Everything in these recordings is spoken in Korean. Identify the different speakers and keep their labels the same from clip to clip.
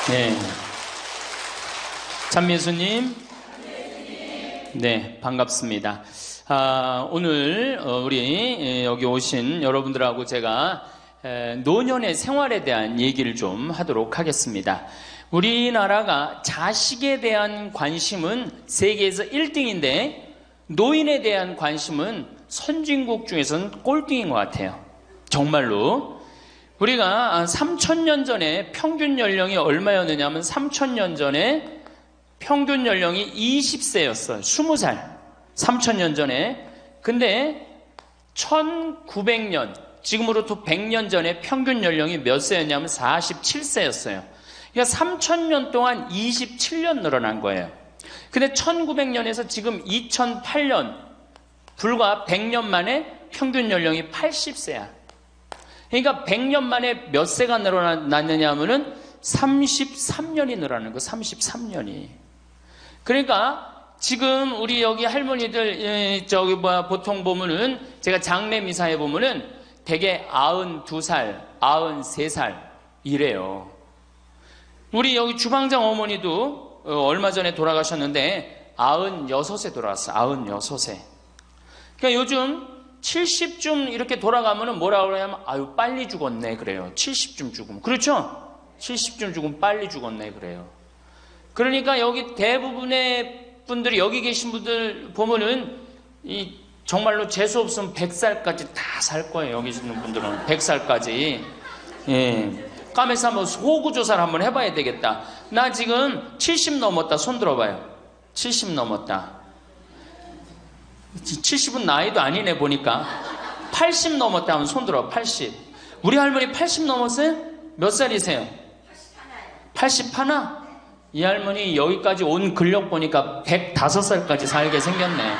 Speaker 1: 네. 찬미수님. 네, 반갑습니다. 오늘 우리 여기 오신 여러분들하고 제가 노년의 생활에 대한 얘기를 좀 하도록 하겠습니다. 우리나라가 자식에 대한 관심은 세계에서 1등인데 노인에 대한 관심은 선진국 중에서는 꼴등인 것 같아요. 정말로. 우리가 3000년 전에 평균 연령이 얼마였느냐 하면 3000년 전에 평균 연령이 20세였어요. 20살. 3000년 전에. 근데 1900년, 지금으로부터 100년 전에 평균 연령이 몇 세였냐면 47세였어요. 그러니까 3000년 동안 27년 늘어난 거예요. 근데 1900년에서 지금 2008년, 불과 100년 만에 평균 연령이 80세야. 그러니까 100년 만에 몇 세가 늘어났느냐 하면은 33년이 늘어나는 거, 33년이. 그러니까 지금 우리 여기 할머니들, 보통 보면은, 제가 장례 미사에 보면은 대개 92살, 93살 이래요. 우리 여기 주방장 어머니도 얼마 전에 돌아가셨는데 96세 돌아왔어요. 96세. 그러니까 요즘 70쯤 이렇게 돌아가면은 뭐라고 그러냐면, 아유, 빨리 죽었네, 그래요. 70쯤 죽으면. 그렇죠? 70쯤 죽으면 빨리 죽었네, 그래요. 그러니까 여기 대부분의 분들이, 여기 계신 분들 보면은, 정말로 재수 없으면 100살까지 다 살 거예요. 여기 있는 분들은. 100살까지. 예. 까매서 한번 호구조사를 한번 해봐야 되겠다. 나 지금 70 넘었다. 손 들어봐요. 70 넘었다. 70은 나이도 아니네 보니까. 80 넘었다 하면 손 들어. 80. 우리 할머니 80 넘었어요? 몇 살이세요? 81? 이 할머니 여기까지 온 근력 보니까 105살까지 살게 생겼네.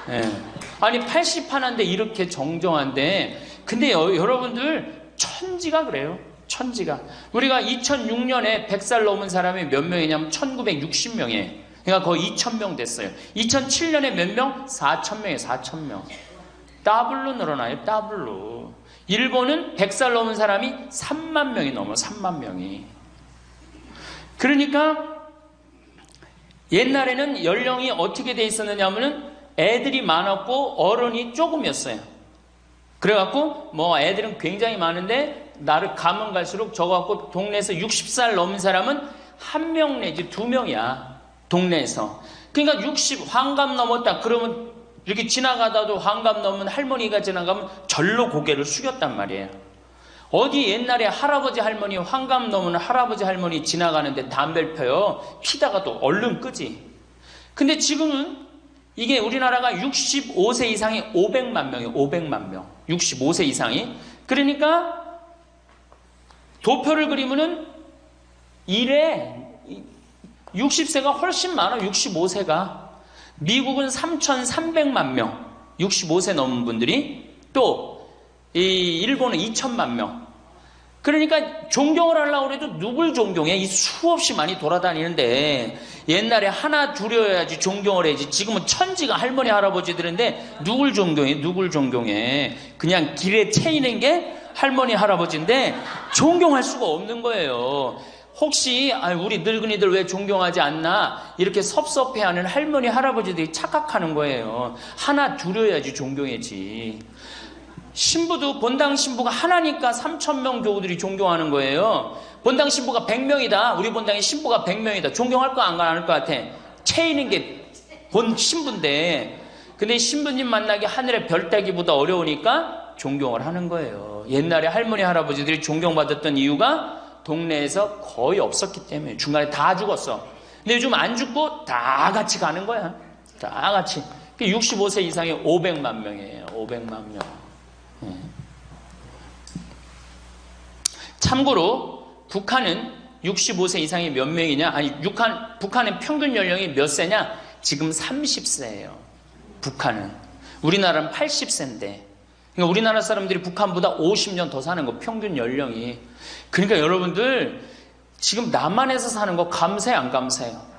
Speaker 1: 네. 아니 81인데 이렇게 정정한데, 근데 여러분들 천지가 그래요. 천지가. 우리가 2006년에 100살 넘은 사람이 몇 명이냐면 1960명이에요. 그러니까 거의 2000명 됐어요. 2007년에 몇 명? 4000명이에요. 4000명. 더블로 늘어나요. 더블로. 일본은 100살 넘은 사람이 3만 명이 넘어요. 3만 명이. 그러니까 옛날에는 연령이 어떻게 돼 있었느냐 하면은 애들이 많았고 어른이 조금이었어요. 그래갖고 뭐 애들은 굉장히 많은데 나를 가면 갈수록 저거갖고 동네에서 60살 넘은 사람은 1명 내지 2명이야. 동네에서. 그러니까 60 환갑 넘었다 그러면, 이렇게 지나가다도 환갑 넘은 할머니가 지나가면 절로 고개를 숙였단 말이에요. 어디 옛날에 할아버지 할머니, 환갑 넘은 할아버지 할머니 지나가는데 담배를 펴요. 피다가 또 얼른 끄지. 근데 지금은 이게 우리나라가 65세 이상이 500만 명이에요. 500만 명. 65세 이상이. 그러니까 도표를 그리면은 이래 60세가 훨씬 많아. 65세가. 미국은 3,300만 명. 65세 넘은 분들이. 또 일본은 2천만 명. 그러니까 존경을 하려고 해도 누굴 존경해? 이 수없이 많이 돌아다니는데, 옛날에 하나 둘이어야지 존경을 해야지. 지금은 천지가 할머니 할아버지들인데 누굴 존경해? 누굴 존경해? 그냥 길에 채이는 게 할머니 할아버지인데 존경할 수가 없는 거예요. 혹시 우리 늙은이들 왜 존경하지 않나 이렇게 섭섭해하는 할머니 할아버지들이 착각하는 거예요. 하나 둘이어야지 존경해지. 신부도 본당 신부가 하나니까 3000명 교우들이 존경하는 거예요. 본당 신부가 100명이다. 우리 본당에 신부가 100명이다. 존경할 거 안 할 것 같아. 채이는 게 본 신부인데, 근데 신부님 만나기 하늘의 별 따기보다 어려우니까 존경을 하는 거예요. 옛날에 할머니 할아버지들이 존경받았던 이유가 동네에서 거의 없었기 때문에. 중간에 다 죽었어. 근데 요즘 안 죽고 다 같이 가는 거야. 다 같이. 65세 이상이 500만 명이에요. 500만 명. 참고로 북한은 65세 이상이 몇 명이냐? 아니, 북한의 평균 연령이 몇 세냐? 지금 30세예요. 북한은. 우리나라는 80세인데. 그러니까 우리나라 사람들이 북한보다 50년 더 사는 거, 평균 연령이. 그러니까 여러분들 지금 남한에서 사는 거 감사해, 안 감사해요?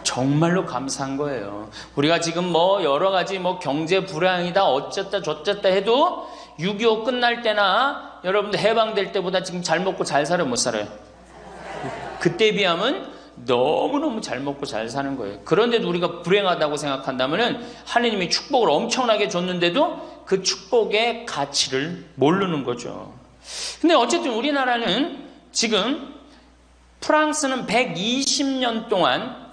Speaker 1: 정말로 감사한 거예요. 우리가 지금 뭐 여러 가지 뭐 경제 불황이다 어쨌다 저쨌다 해도 6.25 끝날 때나 여러분들 해방될 때보다 지금 잘 먹고 잘 살아요, 못 살아요? 그때 비하면 너무너무 잘 먹고 잘 사는 거예요. 그런데도 우리가 불행하다고 생각한다면 하느님이 축복을 엄청나게 줬는데도 그 축복의 가치를 모르는 거죠. 근데 어쨌든 우리나라는 지금 프랑스는 120년 동안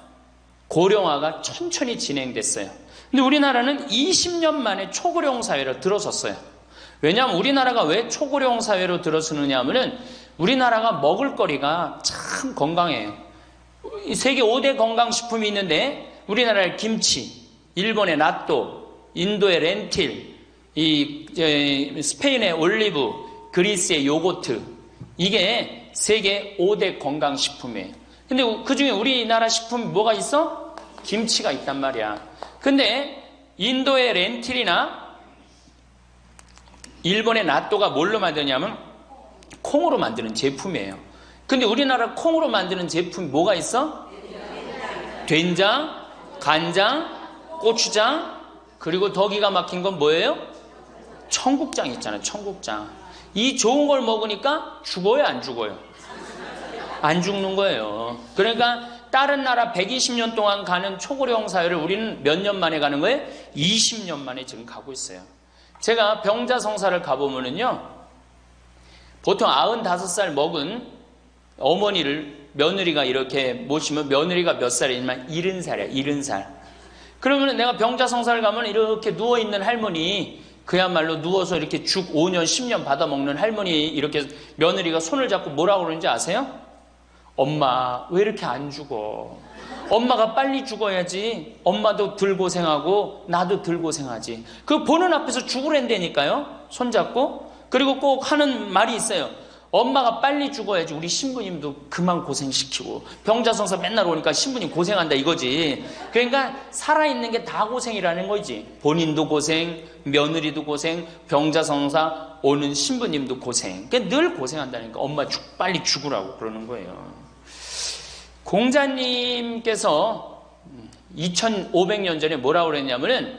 Speaker 1: 고령화가 천천히 진행됐어요. 근데 우리나라는 20년 만에 초고령 사회로 들어섰어요. 왜냐하면 우리나라가 왜 초고령 사회로 들어서느냐 하면은 우리나라가 먹을거리가 참 건강해요. 세계 5대 건강식품이 있는데 우리나라의 김치, 일본의 나또, 인도의 렌틸, 스페인의 올리브, 그리스의 요거트, 이게 세계 5대 건강식품이에요. 근데 그 중에 우리나라 식품이 뭐가 있어? 김치가 있단 말이야. 근데 인도의 렌틸이나 일본의 나또가 뭘로 만드냐면 콩으로 만드는 제품이에요. 근데 우리나라 콩으로 만드는 제품이 뭐가 있어? 된장, 간장, 고추장, 그리고 더 기가 막힌 건 뭐예요? 청국장 있잖아요. 청국장. 이 좋은 걸 먹으니까 죽어요, 안 죽어요? 안 죽는 거예요. 그러니까 다른 나라 120년 동안 가는 초고령 사회를 우리는 몇 년 만에 가는 거예요? 20년 만에 지금 가고 있어요. 제가 병자성사를 가보면은요, 보통 95살 먹은 어머니를 며느리가 이렇게 모시면 며느리가 몇 살이냐면 70살이야, 70살. 그러면 내가 병자성사를 가면 이렇게 누워있는 할머니, 그야말로 누워서 이렇게 죽 5년, 10년 받아먹는 할머니, 이렇게 며느리가 손을 잡고 뭐라고 그러는지 아세요? 엄마, 왜 이렇게 안 죽어? 엄마가 빨리 죽어야지. 엄마도 덜 고생하고 나도 덜 고생하지. 그 보는 앞에서 죽으랜다니까요. 손잡고. 그리고 꼭 하는 말이 있어요. 엄마가 빨리 죽어야지 우리 신부님도 그만 고생시키고. 병자성사 맨날 오니까 신부님 고생한다 이거지. 그러니까 살아있는 게 다 고생이라는 거지. 본인도 고생, 며느리도 고생, 병자성사 오는 신부님도 고생. 그러니까 늘 고생한다니까. 엄마 빨리 죽으라고 그러는 거예요. 공자님께서 2500년 전에 뭐라고 그랬냐면은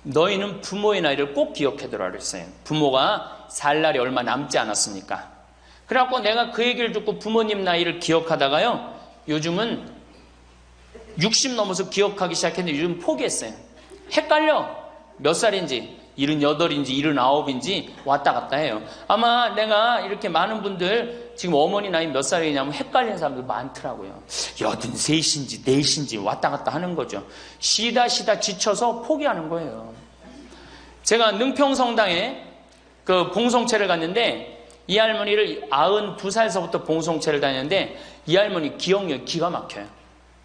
Speaker 1: 너희는 부모의 나이를 꼭 기억해두라 그랬어요. 부모가 살 날이 얼마 남지 않았으니까. 그래갖고 내가 그 얘기를 듣고 부모님 나이를 기억하다가요, 요즘은 60 넘어서 기억하기 시작했는데 요즘 포기했어요. 헷갈려. 몇 살인지 78인지 79인지 왔다 갔다 해요. 아마 내가 이렇게 많은 분들 지금 어머니 나이 몇 살이냐면 헷갈리는 사람들 많더라고요. 83인지 4인지 왔다 갔다 하는 거죠. 쉬다 지쳐서 포기하는 거예요. 제가 능평성당에 그 봉송체를 갔는데 이 할머니를 92살서부터 봉송체를 다녔는데 이 할머니 기억력이 기가 막혀요.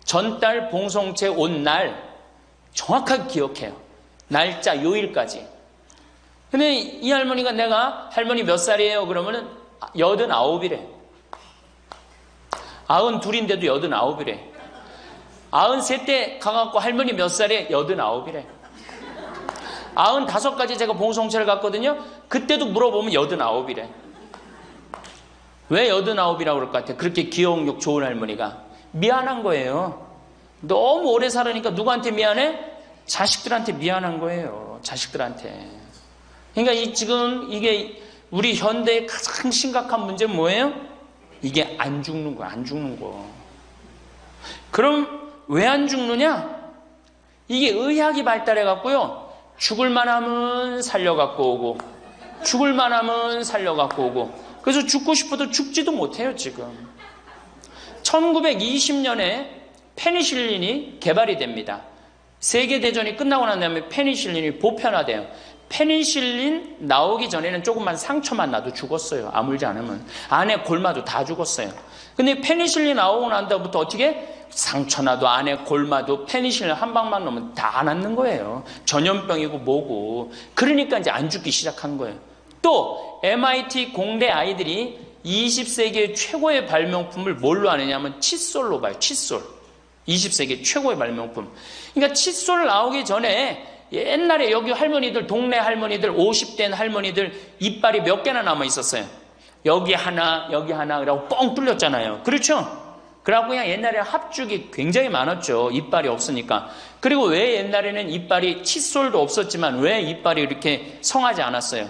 Speaker 1: 전달 봉송체 온 날 정확하게 기억해요. 날짜 요일까지. 근데 이 할머니가 내가 할머니 몇 살이에요? 그러면은 89이래. 92인데도 89이래. 93때 가갖고 할머니 몇 살에 89이래. 95까지 제가 봉송체를 갔거든요. 그때도 물어보면 89이래. 왜 89이라고 그럴 것 같아요? 그렇게 기억력 좋은 할머니가. 미안한 거예요. 너무 오래 살으니까 누구한테 미안해? 자식들한테 미안한 거예요. 자식들한테. 그러니까 지금 이게 우리 현대의 가장 심각한 문제는 뭐예요? 이게 안 죽는 거야. 안 죽는 거. 그럼 왜 안 죽느냐? 이게 의학이 발달해 갖고요. 죽을 만하면 살려갖고 오고 죽을 만하면 살려갖고 오고 그래서 죽고 싶어도 죽지도 못해요. 지금 1920년에 페니실린이 개발이 됩니다. 세계대전이 끝나고 난 다음에 페니실린이 보편화돼요. 페니실린 나오기 전에는 조금만 상처만 나도 죽었어요. 아물지 않으면. 안에 골마도 다 죽었어요. 근데 페니실린 나오고 난 다음부터 어떻게? 상처 나도 안에 골마도 페니실린 한 방만 넣으면 다 낫는 거예요. 전염병이고 뭐고. 그러니까 이제 안 죽기 시작한 거예요. 또 MIT 공대 아이들이 20세기의 최고의 발명품을 뭘로 아느냐면 칫솔로 봐요. 칫솔. 20세기 최고의 발명품. 그러니까 칫솔 나오기 전에 옛날에 여기 할머니들, 동네 할머니들, 50대 할머니들 이빨이 몇 개나 남아 있었어요. 여기 하나, 그러고 뻥 뚫렸잖아요. 그렇죠? 그래갖고 그냥 옛날에 합죽이 굉장히 많았죠. 이빨이 없으니까. 그리고 왜 옛날에는 이빨이, 칫솔도 없었지만 왜 이빨이 이렇게 성하지 않았어요?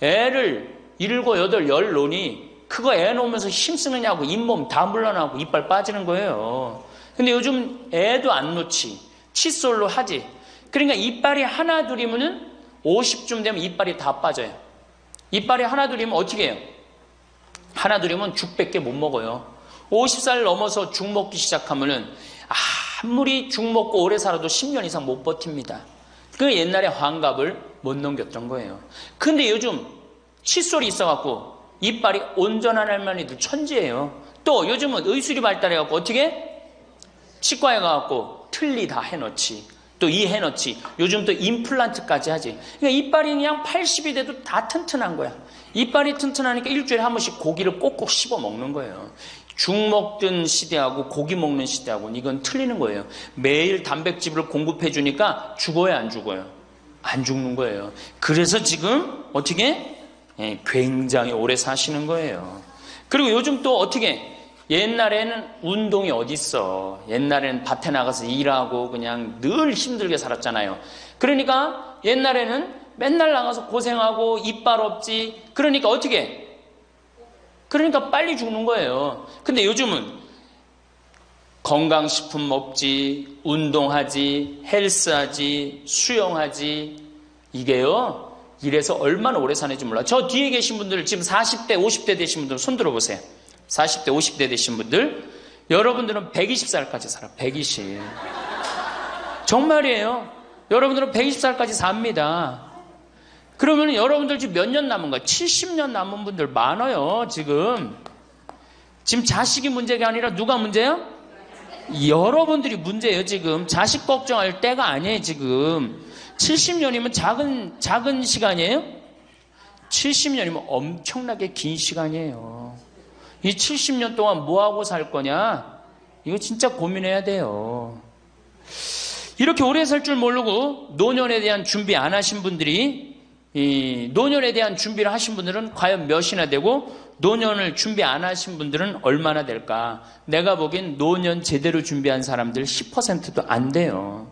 Speaker 1: 애를 7, 8, 10 놓으니 그거 애 놓으면서 힘쓰느냐고 잇몸 다 물러나고 이빨 빠지는 거예요. 근데 요즘 애도 안 놓지. 칫솔로 하지. 그러니까 이빨이 하나 둘이면은 50쯤 되면 이빨이 다 빠져요. 이빨이 하나 둘이면 어떻게 해요? 하나 둘이면 죽밖에 못 먹어요. 50살 넘어서 죽 먹기 시작하면은 아무리 죽 먹고 오래 살아도 10년 이상 못 버팁니다. 그 옛날에 환갑을 못 넘겼던 거예요. 근데 요즘 칫솔이 있어갖고 이빨이 온전한 할머니들 천지예요. 또 요즘은 의술이 발달해갖고 어떻게? 치과에 가갖고 틀니 다 해놓지. 또 이 해놓지. 요즘 또 임플란트까지 하지. 그러니까 이빨이 그냥 80이 돼도 다 튼튼한 거야. 이빨이 튼튼하니까 일주일에 한 번씩 고기를 꼭꼭 씹어 먹는 거예요. 죽 먹던 시대하고 고기 먹는 시대하고는 이건 틀리는 거예요. 매일 단백질을 공급해 주니까 죽어요, 안 죽어요? 안 죽는 거예요. 그래서 지금 어떻게? 굉장히 오래 사시는 거예요. 그리고 요즘 또 어떻게? 옛날에는 운동이 어딨어. 옛날에는 밭에 나가서 일하고 그냥 늘 힘들게 살았잖아요. 그러니까 옛날에는 맨날 나가서 고생하고 이빨 없지. 그러니까 어떻게? 그러니까 빨리 죽는 거예요. 근데 요즘은 건강식품 먹지, 운동하지, 헬스하지, 수영하지. 이게요, 이래서 얼마나 오래 사는지 몰라. 저 뒤에 계신 분들, 지금 40대, 50대 되신 분들 손 들어보세요. 40대, 50대 되신 분들, 여러분들은 120살까지 살아. 120. 정말이에요. 여러분들은 120살까지 삽니다. 그러면 여러분들 지금 몇 년 남은 거야? 70년 남은 분들 많아요, 지금. 지금 자식이 문제가 아니라 누가 문제야? 여러분들이 문제예요, 지금. 자식 걱정할 때가 아니에요, 지금. 70년이면 작은 시간이에요? 70년이면 엄청나게 긴 시간이에요. 이 70년 동안 뭐하고 살 거냐? 이거 진짜 고민해야 돼요. 이렇게 오래 살 줄 모르고 노년에 대한 준비 안 하신 분들이, 이 노년에 대한 준비를 하신 분들은 과연 몇이나 되고, 노년을 준비 안 하신 분들은 얼마나 될까? 내가 보기엔 노년 제대로 준비한 사람들 10%도 안 돼요.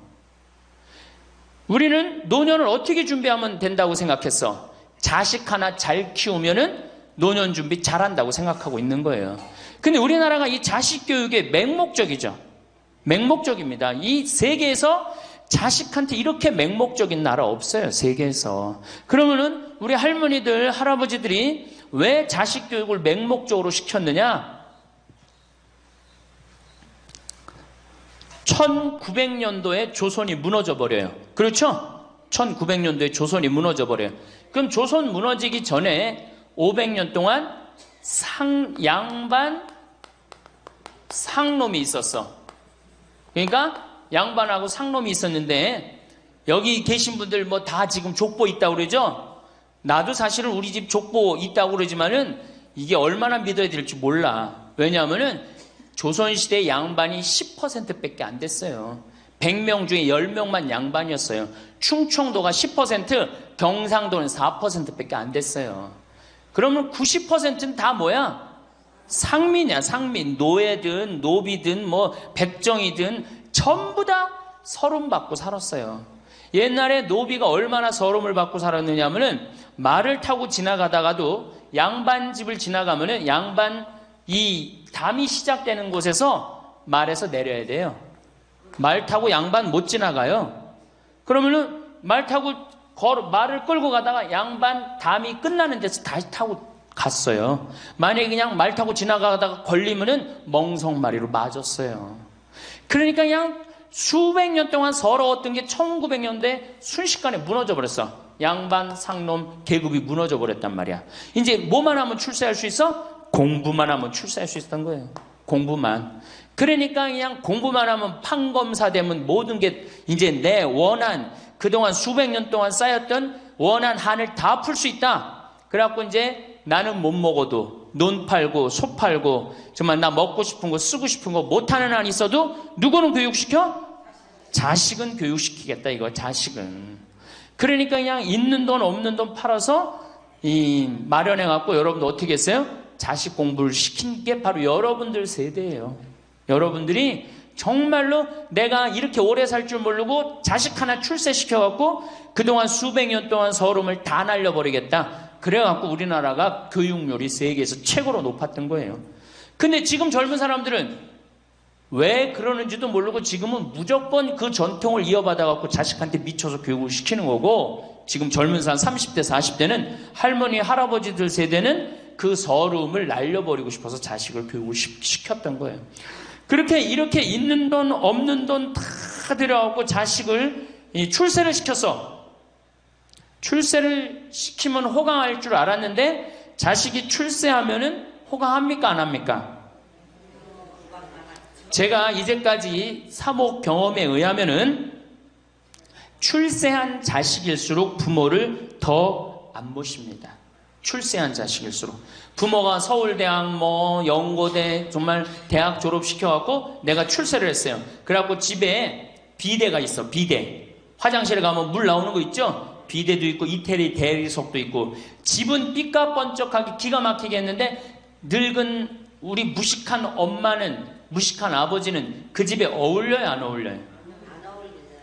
Speaker 1: 우리는 노년을 어떻게 준비하면 된다고 생각했어? 자식 하나 잘 키우면은 노년 준비 잘한다고 생각하고 있는 거예요. 근데 우리나라가 이 자식 교육의 맹목적이죠. 맹목적입니다. 이 세계에서 자식한테 이렇게 맹목적인 나라 없어요, 세계에서. 그러면은 우리 할머니들, 할아버지들이 왜 자식 교육을 맹목적으로 시켰느냐? 1900년도에 조선이 무너져 버려요. 그렇죠? 1900년도에 조선이 무너져 버려요. 그럼 조선 무너지기 전에 500년 동안 양반 상놈이 있었어. 그러니까 양반하고 상놈이 있었는데, 여기 계신 분들 뭐 다 지금 족보 있다고 그러죠? 나도 사실은 우리 집 족보 있다고 그러지만은 이게 얼마나 믿어야 될지 몰라. 왜냐하면은 조선시대 양반이 10%밖에 안 됐어요. 100명 중에 10명만 양반이었어요. 충청도가 10%, 경상도는 4%밖에 안 됐어요. 그러면 90%는 다 뭐야? 상민이야, 상민. 노예든 노비든 뭐 백정이든 전부 다 서름 받고 살았어요. 옛날에 노비가 얼마나 서름을 받고 살았느냐 하면은, 말을 타고 지나가다가도 양반 집을 지나가면은 양반 이 담이 시작되는 곳에서 말에서 내려야 돼요. 말 타고 양반 못 지나가요. 그러면은 말 타고 말을 끌고 가다가 양반 담이 끝나는 데서 다시 타고 갔어요. 만약에 그냥 말 타고 지나가다가 걸리면은 멍석마리로 맞았어요. 그러니까 그냥 수백 년 동안 서러웠던 게 1900년대 순식간에 무너져 버렸어. 양반, 상놈, 계급이 무너져 버렸단 말이야. 이제 뭐만 하면 출세할 수 있어? 공부만 하면 출세할 수 있었던 거예요. 공부만. 그러니까 그냥 공부만 하면 판검사 되면 모든 게 이제 내 원한, 그동안 수백 년 동안 쌓였던 원한 한을 다 풀 수 있다. 그래갖고 이제 나는 못 먹어도 논 팔고 소 팔고 정말 나 먹고 싶은 거 쓰고 싶은 거 못하는 한 있어도 누구는 교육시켜? 자식은 교육시키겠다, 이거. 자식은. 그러니까 그냥 있는 돈 없는 돈 팔아서 마련해갖고 여러분들 어떻게 했어요? 자식 공부를 시킨 게 바로 여러분들 세대예요. 여러분들이 정말로 내가 이렇게 오래 살 줄 모르고 자식 하나 출세시켜갖고 그동안 수백 년 동안 서름을 다 날려버리겠다. 그래갖고 우리나라가 교육열이 세계에서 최고로 높았던 거예요. 근데 지금 젊은 사람들은 왜 그러는지도 모르고 지금은 무조건 그 전통을 이어받아갖고 자식한테 미쳐서 교육을 시키는 거고, 지금 젊은 사람 30대, 40대는 할머니, 할아버지들 세대는 그 서러움을 날려버리고 싶어서 자식을 교육을 시켰던 거예요. 그렇게 이렇게 있는 돈, 없는 돈 다 들여갖고 자식을 출세를 시켰어. 출세를 시키면 호강할 줄 알았는데 자식이 출세하면은 호강합니까? 안 합니까? 제가 이제까지 사목 경험에 의하면은 출세한 자식일수록 부모를 더 안 모십니다. 출세한 자식일수록. 부모가 서울대학 연고대 정말 대학 졸업시켜갖고 내가 출세를 했어요. 그래갖고 집에 비데가 있어. 비데. 화장실에 가면 물 나오는 거 있죠? 비데도 있고 이태리 대리석도 있고, 집은 삐까번쩍하게 기가 막히게 했는데 늙은 우리 무식한 엄마는, 무식한 아버지는 그 집에 어울려요, 안 어울려요?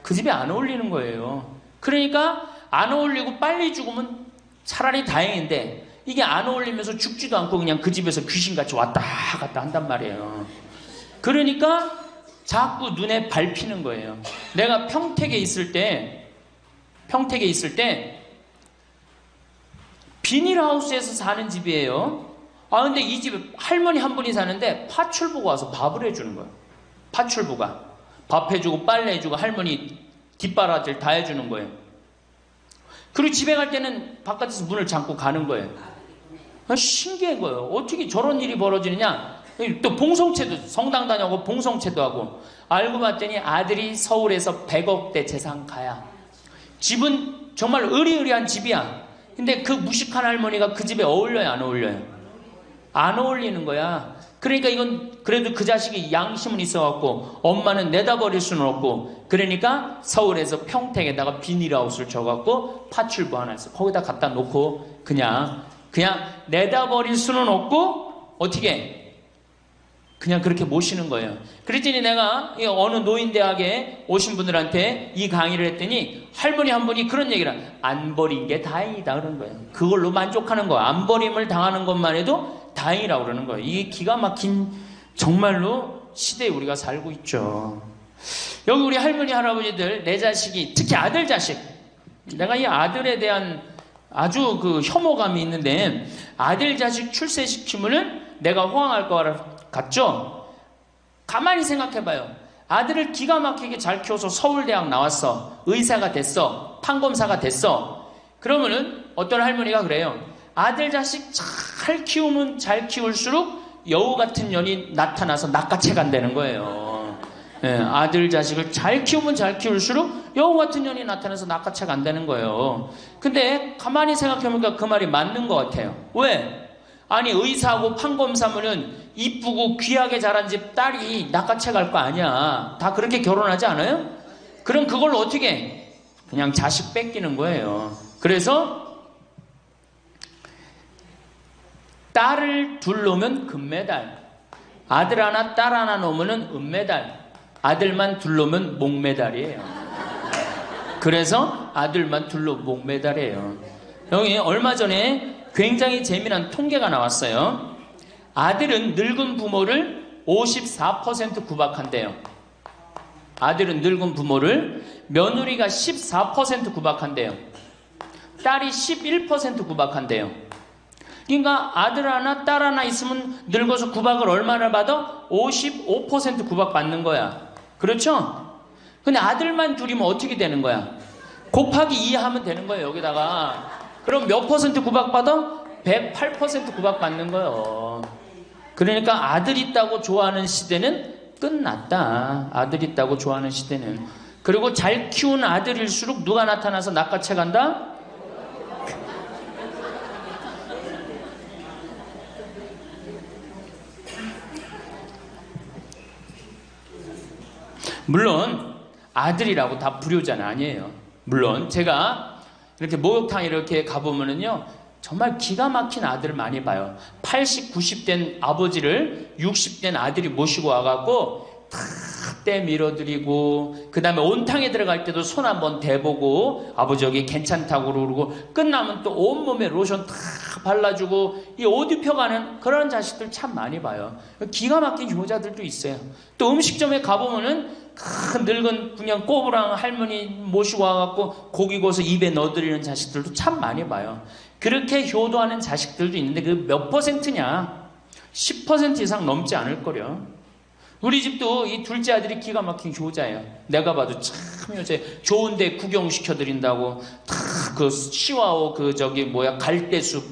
Speaker 1: 그 집에 안 어울리는 거예요. 그러니까 안 어울리고 빨리 죽으면 차라리 다행인데, 이게 안 어울리면서 죽지도 않고 그냥 그 집에서 귀신같이 왔다 갔다 한단 말이에요. 그러니까 자꾸 눈에 밟히는 거예요. 내가 평택에 있을 때 비닐하우스에서 사는 집이에요. 근데 이 집에 할머니 한 분이 사는데 파출부가 와서 밥을 해주는 거예요. 파출부가 밥 해주고 빨래 해주고 할머니 뒷바라지를 다 해주는 거예요. 그리고 집에 갈 때는 바깥에서 문을 잠고 가는 거예요. 신기한 거예요. 어떻게 저런 일이 벌어지느냐. 또 봉송체도, 성당 다녀고 봉송체도 하고. 알고 봤더니 아들이 서울에서 100억대 재산가야. 집은 정말 의리의리한 집이야. 근데 그 무식한 할머니가 그 집에 어울려요, 안 어울려요? 안 어울리는 거야. 그러니까 이건 그래도 그 자식이 양심은 있어갖고 엄마는 내다버릴 수는 없고, 그러니까 서울에서 평택에다가 비닐하우스를 줘갖고 파출부 하나 있어. 거기다 갖다 놓고 그냥 내다버릴 수는 없고 어떻게 그냥 그렇게 모시는 거예요. 그랬더니 내가 어느 노인대학에 오신 분들한테 이 강의를 했더니 할머니 한 분이 그런 얘기를, 안 버린 게 다행이다 그런 거예요. 그걸로 만족하는 거야. 안 버림을 당하는 것만 해도 다행이라고 그러는 거예요. 이게 기가 막힌 정말로 시대에 우리가 살고 있죠. 여기 우리 할머니 할아버지들, 내 자식이, 특히 아들 자식, 내가 이 아들에 대한 아주 그 혐오감이 있는데, 아들 자식 출세시키면은 내가 호강할 것 같죠? 가만히 생각해봐요. 아들을 기가 막히게 잘 키워서 서울대학 나왔어, 의사가 됐어, 판검사가 됐어. 그러면은 어떤 할머니가 그래요. 아들 자식 잘 키우면 잘 키울수록 여우 같은 년이 나타나서 낚아채 간다는 거예요. 아들 자식을 잘 키우면 잘 키울수록 여우 같은 년이 나타나서 낚아채 간다는 거예요. 근데 가만히 생각해보니까 그 말이 맞는 것 같아요. 왜? 아니 의사하고 판검사면은 이쁘고 귀하게 자란 집 딸이 낚아채 갈 거 아니야. 다 그렇게 결혼하지 않아요? 그럼 그걸 어떻게 해? 그냥 자식 뺏기는 거예요. 그래서 딸을 둘 놓으면 금메달, 아들 하나 딸 하나 놓으면 은메달, 아들만 둘 놓으면 목메달이에요. 그래서 아들만 둘 놓으면 목메달이에요. 여기 얼마 전에 굉장히 재미난 통계가 나왔어요. 아들은 늙은 부모를 54% 구박한대요. 아들은 늙은 부모를, 며느리가 14% 구박한대요. 딸이 11% 구박한대요. 그러니까 아들 하나 딸 하나 있으면 늙어서 구박을 얼마나 받아? 55% 구박 받는 거야. 그렇죠? 근데 아들만 둘이면 어떻게 되는 거야? 곱하기 2 하면 되는 거예요, 여기다가. 그럼 몇 퍼센트 구박 받아? 108% 구박 받는 거예요. 그러니까 아들 있다고 좋아하는 시대는 끝났다. 아들 있다고 좋아하는 시대는. 그리고 잘 키운 아들일수록 누가 나타나서 낚아채 간다? 물론 아들이라고 다 불효자는 아니에요. 물론 제가 이렇게 목욕탕 이렇게 가보면은요, 정말 기가 막힌 아들을 많이 봐요. 80, 90된 아버지를 60된 아들이 모시고 와갖고 탁 때 밀어드리고, 그 다음에 온탕에 들어갈 때도 손 한번 대보고, 아버지 여기 괜찮다고 그러고, 끝나면 또 온몸에 로션 다 발라주고, 이 옷 입혀가는 그런 자식들 참 많이 봐요. 기가 막힌 효자들도 있어요. 또 음식점에 가보면은 큰 늙은 그냥 꼬부랑 할머니 모시고 와갖고 고기 구워서 입에 넣어드리는 자식들도 참 많이 봐요. 그렇게 효도하는 자식들도 있는데 그 몇 퍼센트냐? 10% 이상 넘지 않을 거려. 우리 집도 이 둘째 아들이 기가 막힌 효자예요. 내가 봐도 참 효자예요. 좋은데 구경시켜드린다고 다 그 시와오 그 저기 뭐야 갈대숲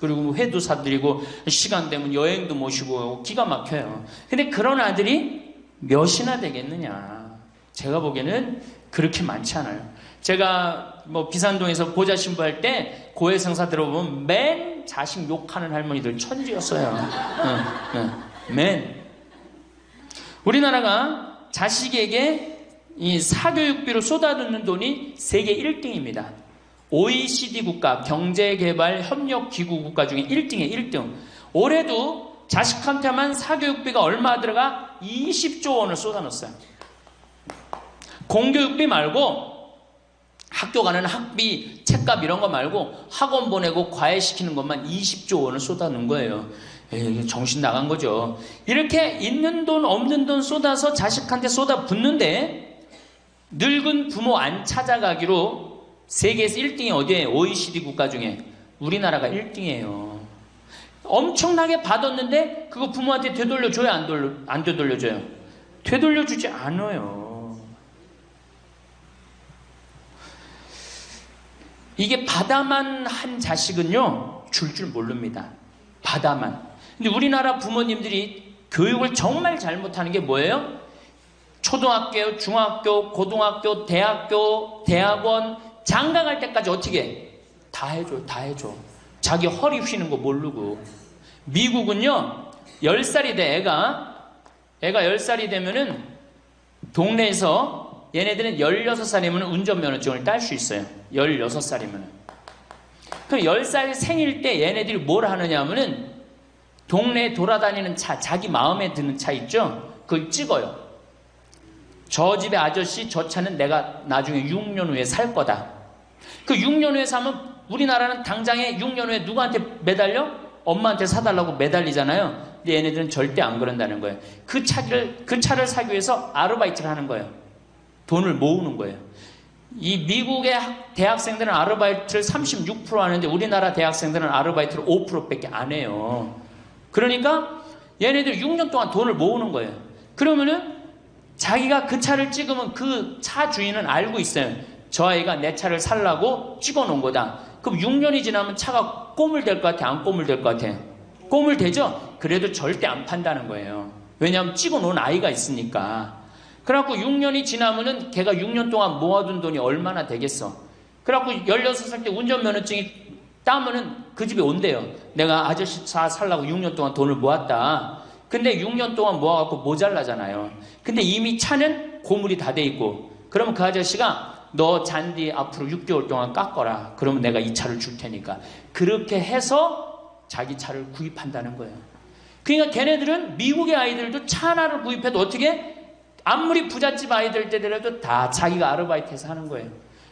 Speaker 1: 그리고 회도 사드리고 시간 되면 여행도 모시고 기가 막혀요. 근데 그런 아들이 몇이나 되겠느냐? 제가 보기에는 그렇게 많지 않아요. 제가 뭐 비산동에서 보좌 신부할 때 고해성사 들어보면 맨 자식 욕하는 할머니들 천지였어요. 맨. 우리나라가 자식에게 이 사교육비로 쏟아붓는 돈이 세계 1등입니다. OECD 국가, 경제개발협력기구 국가 중에 1등이에요. 1등. 올해도 자식한테만 사교육비가 얼마 들어가? 20조 원을 쏟아넣었어요. 공교육비 말고 학교 가는 학비, 책값 이런 거 말고 학원 보내고 과외시키는 것만 20조 원을 쏟아놓은 거예요. 에이, 정신 나간 거죠. 이렇게 있는 돈 없는 돈 쏟아서 자식한테 쏟아붓는데 늙은 부모 안 찾아가기로 세계에서 1등이 어디에? OECD 국가 중에 우리나라가 1등이에요. 엄청나게 받았는데 그거 부모한테 되돌려줘요? 안 되돌려줘요? 되돌려주지 않아요. 이게 받아만 한 자식은요 줄 모릅니다. 받아만. 근데 우리나라 부모님들이 교육을 정말 잘못하는 게 뭐예요? 초등학교, 중학교, 고등학교, 대학교, 대학원 장가 갈 때까지 어떻게 해? 다 해줘. 자기 허리 휘는 거 모르고. 미국은요 10살이 돼 애가 10살이 되면은 동네에서 얘네들은 16살이면 운전면허증을 딸 수 있어요. 16살이면. 그럼 10살 생일 때 얘네들이 뭘 하느냐 하면은 동네에 돌아다니는 차, 자기 마음에 드는 차 있죠? 그걸 찍어요. 저 집의 아저씨 저 차는 내가 나중에 6년 후에 살 거다. 그 6년 후에 사면 우리나라는 당장에 6년 후에 누구한테 매달려? 엄마한테 사달라고 매달리잖아요. 근데 얘네들은 절대 안 그런다는 거예요. 그 차를 사기 위해서 아르바이트를 하는 거예요. 돈을 모으는 거예요. 이 미국의 대학생들은 아르바이트를 36% 하는데 우리나라 대학생들은 아르바이트를 5%밖에 안 해요. 그러니까 얘네들 6년 동안 돈을 모으는 거예요. 그러면은 자기가 그 차를 찍으면 그 차 주인은 알고 있어요. 저 아이가 내 차를 살라고 찍어 놓은 거다. 그럼 6년이 지나면 차가 꼬물될 것 같아? 안 꼬물될 것 같아? 꼬물되죠? 그래도 절대 안 판다는 거예요. 왜냐하면 찍어 놓은 아이가 있으니까. 그래갖고 6년이 지나면은 걔가 6년 동안 모아둔 돈이 얼마나 되겠어. 그래갖고 16살 때 운전면허증이 따면은 그 집에 온대요. 내가 아저씨 차 살라고 6년 동안 돈을 모았다. 근데 6년 동안 모아갖고 모자라잖아요. 근데 이미 차는 고물이 다 돼 있고. 그러면 그 아저씨가 너 잔디 앞으로 6개월 동안 깎어라. 그러면 내가 이 차를 줄 테니까. 그렇게 해서 자기 차를 구입한다는 거예요. 그러니까 걔네들은 미국의 아이들도 차 하나를 구입해도 어떻게? 아무리 부잣집 아이들 때더라도 다 자기가 아르바이트해서 하는 거예요.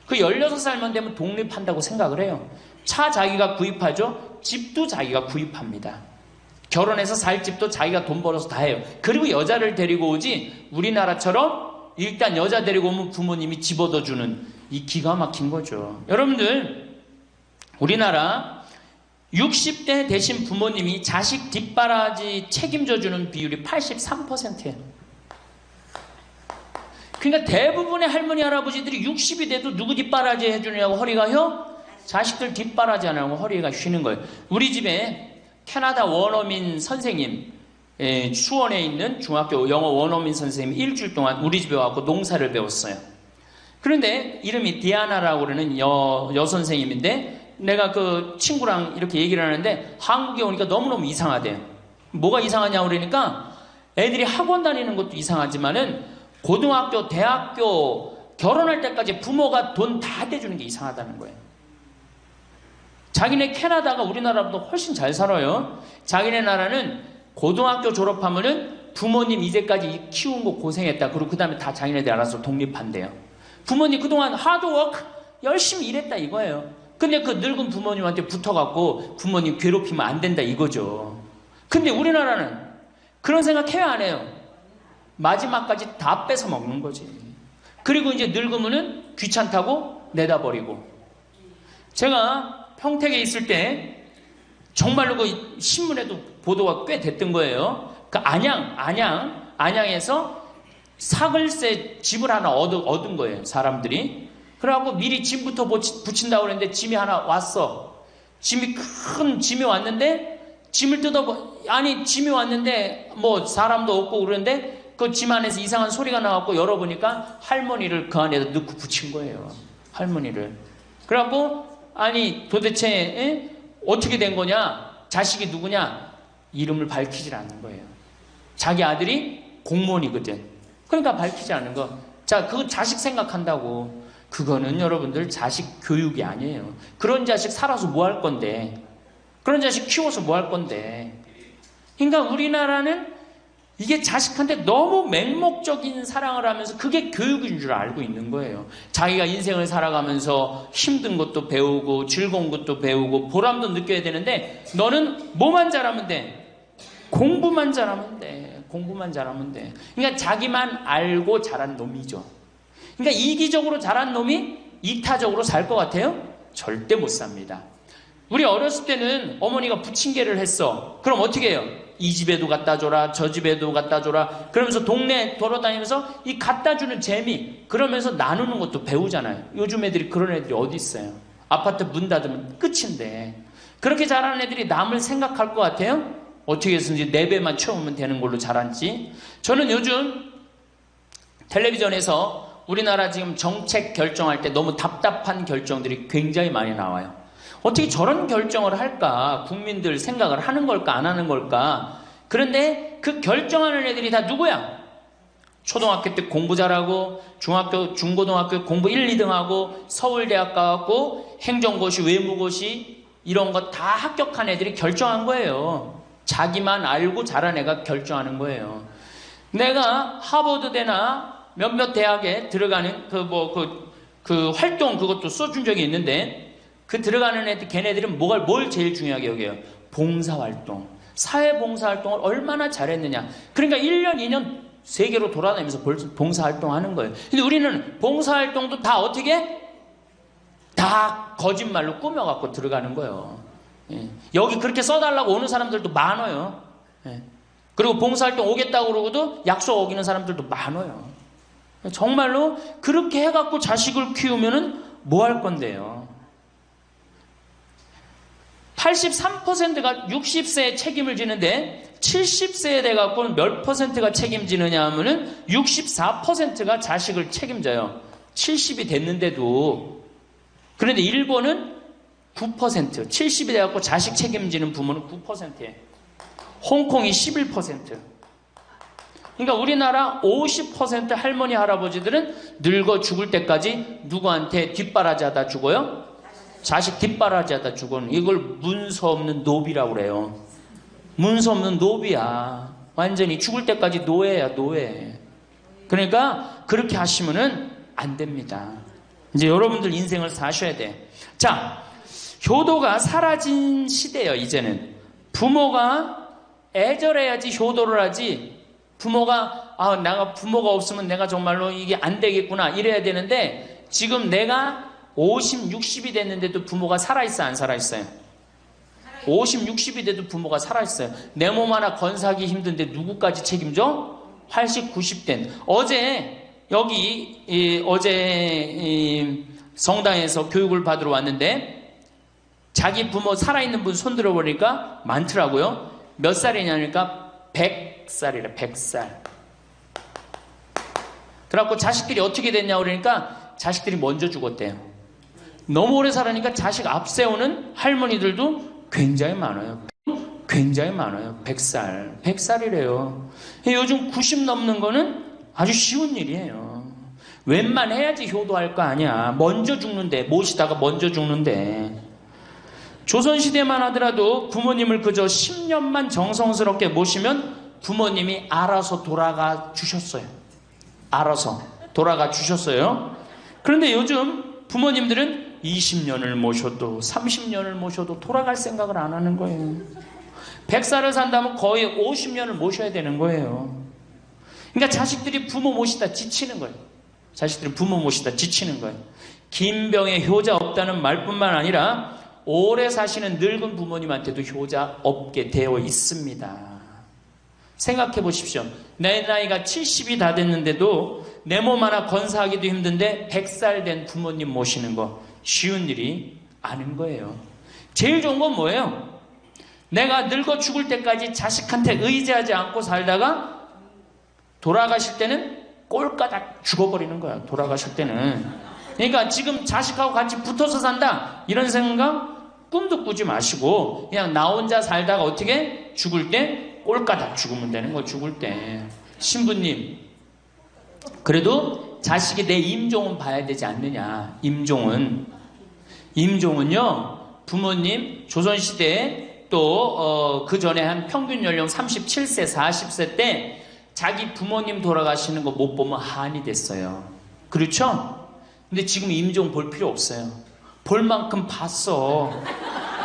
Speaker 1: 그 16살만 되면 독립한다고 생각을 해요. 차 자기가 구입하죠. 집도 자기가 구입합니다. 결혼해서 살 집도 자기가 돈 벌어서 다 해요. 그리고 여자를 데리고 오지 우리나라처럼 일단 여자 데리고 오면 부모님이 집 얻어주는 이 기가 막힌 거죠. 여러분들 우리나라 60대 되신 부모님이 자식 뒷바라지 책임져주는 비율이 83%예요. 그러니까 대부분의 할머니 할아버지들이 60이 돼도 누구 뒷바라지 해주느냐고 허리가 혀? 자식들 뒷바라지 안 하고 허리가 쉬는 거예요. 우리 집에 캐나다 원어민 선생님, 수원에 있는 중학교 영어 원어민 선생님이 일주일 동안 우리 집에 와서 농사를 배웠어요. 그런데 이름이 디아나라고 그러는 여선생님인데 내가 그 친구랑 이렇게 얘기를 하는데 한국에 오니까 너무너무 이상하대요. 뭐가 이상하냐고 그러니까 애들이 학원 다니는 것도 이상하지만은 고등학교, 대학교 결혼할 때까지 부모가 돈 다 대주는 게 이상하다는 거예요. 자기네 캐나다가 우리나라보다 훨씬 잘 살아요. 자기네 나라는 고등학교 졸업하면은 부모님 이제까지 키운 거 고생했다. 그리고 그 다음에 다 자기네들 알아서 독립한대요. 부모님 그동안 하드워크 열심히 일했다 이거예요. 근데 그 늙은 부모님한테 붙어갖고 부모님 괴롭히면 안 된다 이거죠. 근데 우리나라는 그런 생각 해야 안 해요. 마지막까지 다 뺏어 먹는 거지. 그리고 이제 늙으면은 귀찮다고 내다버리고. 제가 평택에 있을 때 정말로 그 신문에도 보도가 꽤 됐던 거예요. 그 안양에서 사글세 집을 하나 얻은 거예요, 사람들이. 그래갖고 미리 짐부터 붙인다고 그랬는데 짐이 하나 왔어. 큰 짐이 왔는데 짐을 짐이 왔는데 뭐 사람도 없고 그러는데 그 짐 안에서 이상한 소리가 나갖고 열어보니까 할머니를 그 안에다 넣고 붙인 거예요. 할머니를. 그래갖고 아니 도대체 어떻게 된 거냐? 자식이 누구냐? 이름을 밝히질 않는 거예요. 자기 아들이 공무원이거든. 그러니까 밝히지 않는 거. 자, 그거 자식 생각한다고. 그거는 여러분들 자식 교육이 아니에요. 그런 자식 살아서 뭐 할 건데. 그런 자식 키워서 뭐 할 건데. 그러니까 우리나라는 이게 자식한테 너무 맹목적인 사랑을 하면서 그게 교육인 줄 알고 있는 거예요. 자기가 인생을 살아가면서 힘든 것도 배우고 즐거운 것도 배우고 보람도 느껴야 되는데 너는 뭐만 잘하면 돼? 공부만 잘하면 돼. 공부만 잘하면 돼. 그러니까 자기만 알고 자란 놈이죠. 그러니까 이기적으로 자란 놈이 이타적으로 살 것 같아요? 절대 못 삽니다. 우리 어렸을 때는 어머니가 부침개를 했어. 그럼 어떻게 해요? 이 집에도 갖다 줘라, 저 집에도 갖다 줘라. 그러면서 동네 돌아다니면서 이 갖다 주는 재미, 그러면서 나누는 것도 배우잖아요. 요즘 애들이 그런 애들이 어디 있어요? 아파트 문 닫으면 끝인데. 그렇게 자라는 애들이 남을 생각할 것 같아요? 어떻게 해서든지 4배만 채우면 되는 걸로 자란지. 저는 요즘 텔레비전에서 우리나라 지금 정책 결정할 때 너무 답답한 결정들이 굉장히 많이 나와요. 어떻게 저런 결정을 할까? 국민들 생각을 하는 걸까? 안 하는 걸까? 그런데 그 결정하는 애들이 다 누구야? 초등학교 때 공부 잘하고 중학교, 중고등학교 공부 1, 2등 하고 서울대학 가고 행정고시, 외무고시 이런 거 다 합격한 애들이 결정한 거예요. 자기만 알고 자란 애가 결정하는 거예요. 내가 하버드대나 몇몇 대학에 들어가는 그 활동 그것도 써준 적이 있는데 그 들어가는 애들, 걔네들은 뭘 제일 중요하게 여겨요? 봉사활동. 사회봉사활동을 얼마나 잘했느냐. 그러니까 1년, 2년 세계로 돌아다니면서 봉사활동 하는 거예요. 근데 우리는 봉사활동도 다 어떻게? 다 거짓말로 꾸며갖고 들어가는 거예요. 예. 여기 그렇게 써달라고 오는 사람들도 많아요. 예. 그리고 봉사활동 오겠다고 그러고도 약속 어기는 사람들도 많아요. 정말로 그렇게 해갖고 자식을 키우면은 뭐 할 건데요? 83%가 60세에 책임을 지는데 70세에 돼갖고는 몇 퍼센트가 책임지느냐 하면은 64%가 자식을 책임져요. 70이 됐는데도. 그런데 일본은 9%, 70이 돼갖고 자식 책임지는 부모는 9%예요. 홍콩이 11%. 그러니까 우리나라 50% 할머니, 할아버지들은 늙어 죽을 때까지 누구한테 뒷바라지 하다 죽어요? 자식 뒷바라지 하다 죽어는 이걸 문서 없는 노비라고 그래요. 문서 없는 노비야. 완전히 죽을 때까지 노예야, 노예. 그러니까 그렇게 하시면은 안 됩니다. 이제 여러분들 인생을 사셔야 돼. 자, 효도가 사라진 시대예요, 이제는. 부모가 애절해야지 효도를 하지. 부모가 내가 부모가 없으면 내가 정말로 이게 안 되겠구나 이래야 되는데 지금 내가 50, 60이 됐는데도 부모가 살아있어 안 살아있어요? 50, 60이 돼도 부모가 살아있어요. 내 몸 하나 건사하기 힘든데 누구까지 책임져? 80, 90된 어제 성당에서 교육을 받으러 왔는데 자기 부모 살아있는 분 손 들어보니까 많더라고요. 몇 살이냐니까 100살이래. 100살. 그래갖고 자식들이 어떻게 됐냐고 그러니까 자식들이 먼저 죽었대요. 너무 오래 살으니까 자식 앞세우는 할머니들도 굉장히 많아요. 굉장히 많아요. 100살. 100살이래요. 요즘 90 넘는 거는 아주 쉬운 일이에요. 웬만해야지 효도할 거 아니야. 먼저 죽는데, 모시다가 먼저 죽는데. 조선시대만 하더라도 부모님을 그저 10년만 정성스럽게 모시면 부모님이 알아서 돌아가 주셨어요. 알아서 돌아가 주셨어요. 그런데 요즘 부모님들은 20년을 모셔도 30년을 모셔도 돌아갈 생각을 안 하는 거예요. 100살을 산다면 거의 50년을 모셔야 되는 거예요. 그러니까 자식들이 부모 모시다 지치는 거예요. 자식들이 부모 모시다 지치는 거예요. 김병에 효자 없다는 말뿐만 아니라 오래 사시는 늙은 부모님한테도 효자 없게 되어 있습니다. 생각해 보십시오. 내 나이가 70이 다 됐는데도 내 몸 하나 건사하기도 힘든데 100살 된 부모님 모시는 거 쉬운 일이 아닌 거예요. 제일 좋은 건 뭐예요? 내가 늙어 죽을 때까지 자식한테 의지하지 않고 살다가 돌아가실 때는 꼴까닥 죽어버리는 거야. 돌아가실 때는. 그러니까 지금 자식하고 같이 붙어서 산다 이런 생각 꿈도 꾸지 마시고 그냥 나 혼자 살다가 어떻게 죽을 때 꼴까닥 죽으면 되는 거. 죽을 때 신부님 그래도 자식이 내 임종은 봐야 되지 않느냐. 임종은요 부모님 조선시대에 또 그 전에 한 평균 연령 37세 40세 때 자기 부모님 돌아가시는 거 못 보면 한이 됐어요. 그렇죠? 근데 지금 임종 볼 필요 없어요. 볼 만큼 봤어.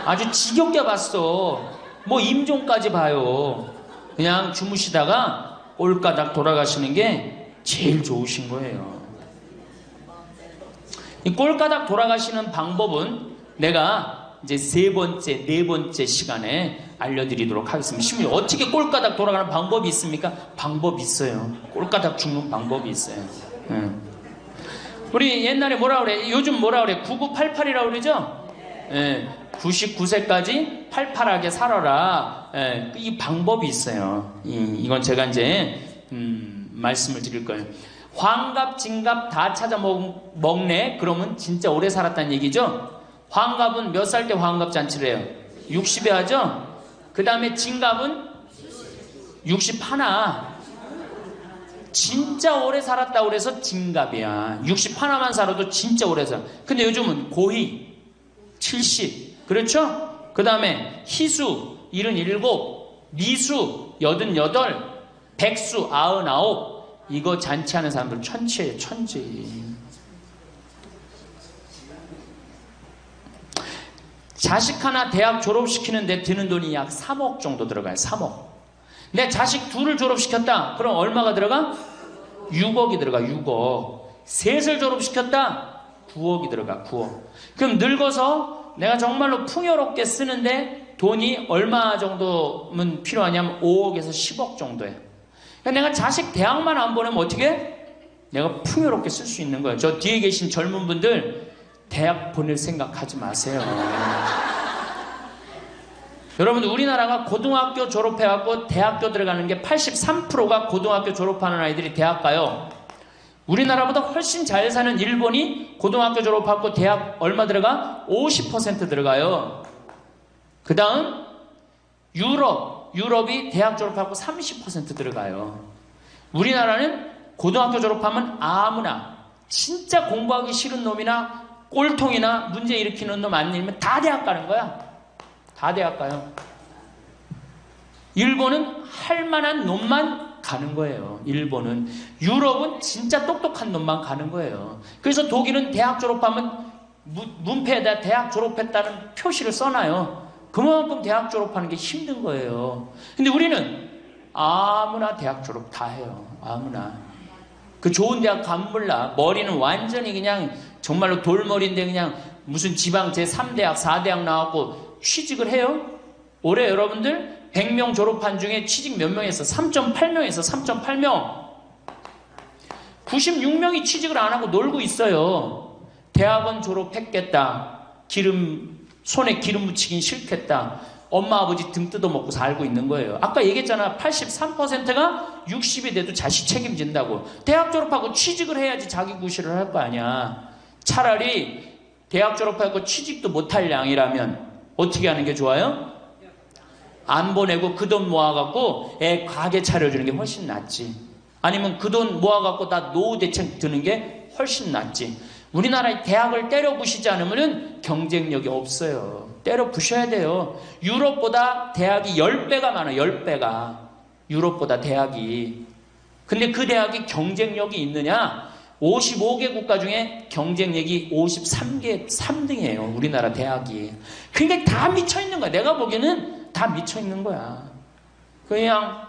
Speaker 1: 아주 지겹게 봤어. 뭐 임종까지 봐요. 그냥 주무시다가 꼴까닥 돌아가시는 게 제일 좋으신 거예요. 이 꼴까닥 돌아가시는 방법은 내가 이제 네 번째 시간에 알려드리도록 하겠습니다. 신부님 어떻게 꼴까닥 돌아가는 방법이 있습니까? 방법이 있어요. 꼴까닥 죽는 방법이 있어요. 우리 옛날에 뭐라 그래? 요즘 뭐라 그래? 9988이라고 그러죠? 99세까지 팔팔하게 살아라. 이 방법이 있어요. 이건 제가 이제 말씀을 드릴 거예요. 환갑, 진갑 다 찾아 먹네? 그러면 진짜 오래 살았다는 얘기죠? 환갑은 몇 살 때 환갑 잔치를 해요? 60에 하죠? 그 다음에 진갑은 61. 진짜 오래 살았다고 그래서 진갑이야. 61만 살아도 진짜 오래 살아. 근데 요즘은 고희 70. 그렇죠? 그 다음에 희수 77, 미수 88, 백수 99. 이거 잔치하는 사람들 천치예요. 천지. 자식 하나 대학 졸업시키는데 드는 돈이 약 3억 정도 들어가요. 3억. 내 자식 둘을 졸업시켰다. 그럼 얼마가 들어가? 6억이 들어가. 6억. 셋을 졸업시켰다. 9억이 들어가. 9억. 그럼 늙어서 내가 정말로 풍요롭게 쓰는데 돈이 얼마 정도면 필요하냐면 5억에서 10억 정도예요. 그러니까 내가 자식 대학만 안 보내면 어떻게? 내가 풍요롭게 쓸 수 있는 거예요. 저 뒤에 계신 젊은 분들 대학 보낼 생각하지 마세요. 여러분들 우리나라가 고등학교 졸업해갖고 대학교 들어가는 게 83%가 고등학교 졸업하는 아이들이 대학 가요. 우리나라보다 훨씬 잘 사는 일본이 고등학교 졸업하고 대학 얼마 들어가? 50% 들어가요. 그 다음 유럽이 대학 졸업하고 30% 들어가요. 우리나라는 고등학교 졸업하면 아무나 진짜 공부하기 싫은 놈이나 꼴통이나 문제 일으키는 놈 아니면 다 대학 가는 거야. 다 대학 가요. 일본은 할 만한 놈만 가는 거예요. 일본은. 유럽은 진짜 똑똑한 놈만 가는 거예요. 그래서 독일은 대학 졸업하면 문패에다 대학 졸업했다는 표시를 써놔요. 그만큼 대학 졸업하는 게 힘든 거예요. 근데 우리는 아무나 대학 졸업 다 해요. 아무나. 그 좋은 대학 가면 몰라. 머리는 완전히 그냥 정말로 돌머리인데 그냥 무슨 지방 제3대학, 4대학 나왔고 취직을 해요? 올해 여러분들 100명 졸업한 중에 취직 몇 명 했어? 3.8명에서 3.8명. 96명이 취직을 안 하고 놀고 있어요. 대학원 졸업했겠다. 손에 기름 묻히긴 싫겠다. 엄마 아버지 등 뜯어먹고 살고 있는 거예요. 아까 얘기했잖아. 83%가 60이 돼도 자식 책임진다고. 대학 졸업하고 취직을 해야지 자기 구실을 할 거 아니야. 차라리 대학 졸업하고 취직도 못할 양이라면 어떻게 하는 게 좋아요? 안 보내고 그 돈 모아갖고 애 가게 차려주는 게 훨씬 낫지. 아니면 그 돈 모아갖고 다 노후 대책 드는 게 훨씬 낫지. 우리나라의 대학을 때려 부시지 않으면 경쟁력이 없어요. 때려 부셔야 돼요. 유럽보다 대학이 10배가 많아요. 10배가. 유럽보다 대학이. 근데 그 대학이 경쟁력이 있느냐? 55개 국가 중에 경쟁력이 53개 3등이에요. 우리나라 대학이. 그러니까 다 미쳐있는 거야. 내가 보기에는 다 미쳐있는 거야. 그냥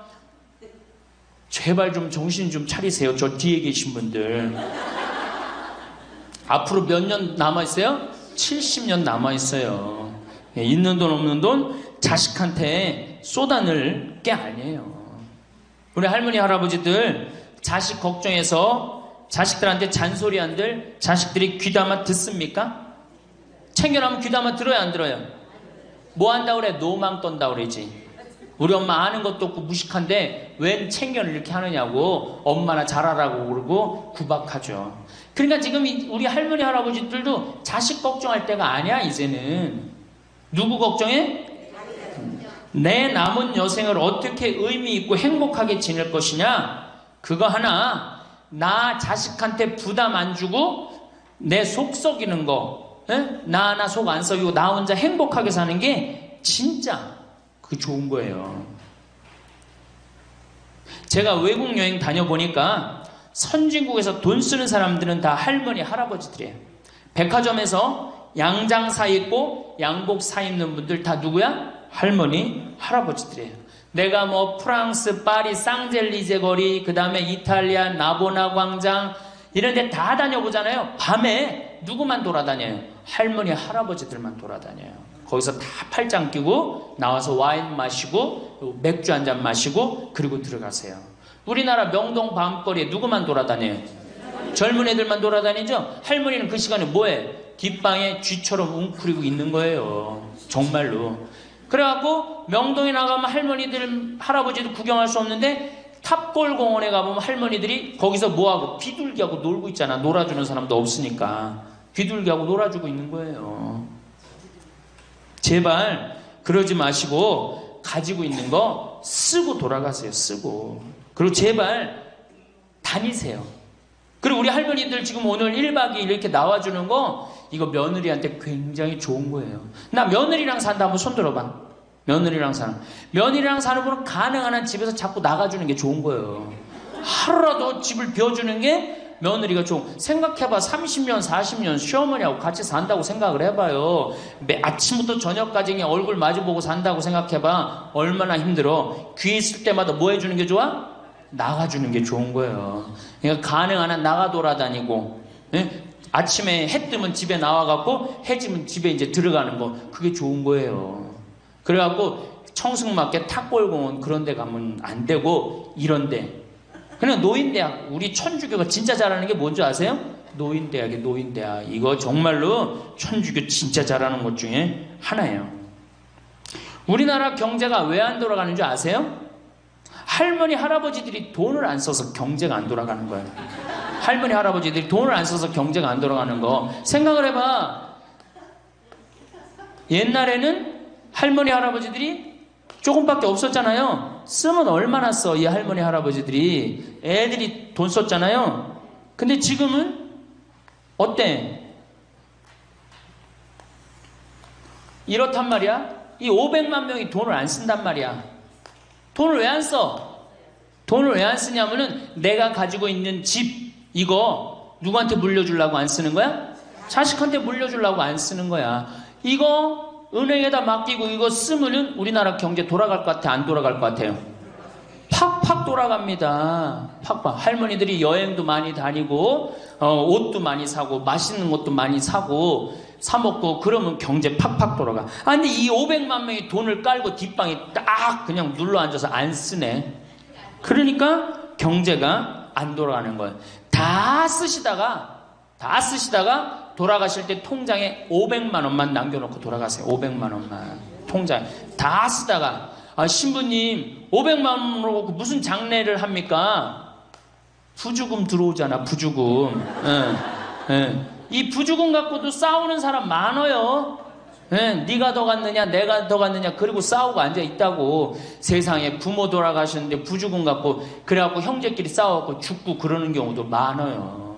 Speaker 1: 제발 좀 정신 좀 차리세요. 저 뒤에 계신 분들. 앞으로 몇 년 남아있어요? 70년 남아있어요. 있는 돈 없는 돈 자식한테 쏟아낼 게 아니에요. 우리 할머니 할아버지들 자식 걱정해서 자식들한테 잔소리한들 자식들이 귀담아 듣습니까? 챙겨나면 귀담아 들어야 안 들어요? 뭐 한다 그래? 노망 떤다 그러지. 우리 엄마 아는 것도 없고 무식한데 웬 챙겨를 이렇게 하느냐고 엄마나 잘하라고 그러고 구박하죠. 그러니까 지금 우리 할머니 할아버지들도 자식 걱정할 때가 아니야. 이제는 누구 걱정해? 내 남은 여생을 어떻게 의미 있고 행복하게 지낼 것이냐? 그거 하나. 나 자식한테 부담 안 주고 내 속 썩이는 거, 나 하나 속 안 썩이고 나 혼자 행복하게 사는 게 진짜 그 좋은 거예요. 제가 외국 여행 다녀보니까 선진국에서 돈 쓰는 사람들은 다 할머니 할아버지들이에요. 백화점에서 양장 사 입고 양복 사 입는 분들 다 누구야? 할머니 할아버지들이에요. 내가 뭐 프랑스 파리 쌍젤리제 거리, 그 다음에 이탈리아 나보나 광장 이런 데 다 다녀보잖아요. 밤에 누구만 돌아다녀요? 할머니 할아버지들만 돌아다녀요. 거기서 다 팔짱 끼고 나와서 와인 마시고 맥주 한 잔 마시고 그리고 들어가세요. 우리나라 명동 밤거리에 누구만 돌아다녀요? 젊은 애들만 돌아다니죠? 할머니는 그 시간에 뭐해? 뒷방에 쥐처럼 웅크리고 있는 거예요. 정말로. 그래갖고 명동에 나가면 할머니들 할아버지들 구경할 수 없는데 탑골 공원에 가보면 할머니들이 거기서 뭐하고 비둘기하고 놀고 있잖아. 놀아주는 사람도 없으니까 비둘기하고 놀아주고 있는 거예요. 제발 그러지 마시고 가지고 있는 거 쓰고 돌아가세요. 쓰고. 그리고 제발 다니세요. 그리고 우리 할머니들 지금 오늘 1박 2일 이렇게 나와주는 거 이거 며느리한테 굉장히 좋은 거예요. 나 며느리랑 산다 한번 손 들어봐. 며느리랑 사는. 며느리랑 사는 분은 가능한 한 집에서 자꾸 나가주는 게 좋은 거예요. 하루라도 집을 비워주는 게 며느리가 좋은. 생각해봐. 30년 40년 시어머니하고 같이 산다고 생각을 해봐요. 아침부터 저녁까지 그냥 얼굴 마주보고 산다고 생각해봐. 얼마나 힘들어. 귀 있을 때마다 뭐 해주는 게 좋아? 나가주는 게 좋은 거예요. 그러니까 가능한 한 나가 돌아다니고, 예? 아침에 해 뜨면 집에 나와갖고 해 지면 집에 이제 들어가는 거, 그게 좋은 거예요. 그래갖고 청승맞게 탑골공원 그런 데 가면 안 되고 이런 데. 그냥 노인대학. 우리 천주교가 진짜 잘하는 게 뭔지 아세요? 노인대학이에요. 노인대학. 이거 정말로 천주교 진짜 잘하는 것 중에 하나예요. 우리나라 경제가 왜 안 돌아가는 줄 아세요? 할머니 할아버지들이 돈을 안 써서 경제가 안 돌아가는 거예요. 할머니 할아버지들이 돈을 안 써서 경제가 안 돌아가는 거 생각을 해봐. 옛날에는 할머니 할아버지들이 조금밖에 없었잖아요. 쓰면 얼마나 써, 이 할머니 할아버지들이. 애들이 돈 썼잖아요. 근데 지금은 어때? 이렇단 말이야. 이 500만 명이 돈을 안 쓴단 말이야. 돈을 왜 안 써? 돈을 왜 안 쓰냐면은 내가 가지고 있는 집 이거 누구한테 물려주려고 안 쓰는 거야? 자식한테 물려주려고 안 쓰는 거야. 이거 은행에다 맡기고 이거 쓰면은 우리나라 경제 돌아갈 것 같아? 안 돌아갈 것 같아요? 팍팍 돌아갑니다. 팍팍. 할머니들이 여행도 많이 다니고 옷도 많이 사고 맛있는 것도 많이 사고 사 먹고 그러면 경제 팍팍 돌아가. 아 근데 이 500만 명이 돈을 깔고 뒷방에 딱 그냥 눌러 앉아서 안 쓰네. 그러니까 경제가 안 돌아가는 거예요. 다 쓰시다가 돌아가실 때 통장에 500만 원만 남겨놓고 돌아가세요. 500만 원만 통장에 다 쓰다가 신부님 500만 원으로 무슨 장례를 합니까? 부주금 들어오잖아. 부주금. 이 부주금 갖고도 싸우는 사람 많아요. 네가 더 갔느냐 내가 더 갔느냐 그리고 싸우고 앉아있다고. 세상에 부모 돌아가셨는데 부주금 갖고 그래갖고 형제끼리 싸워갖고 죽고 그러는 경우도 많아요.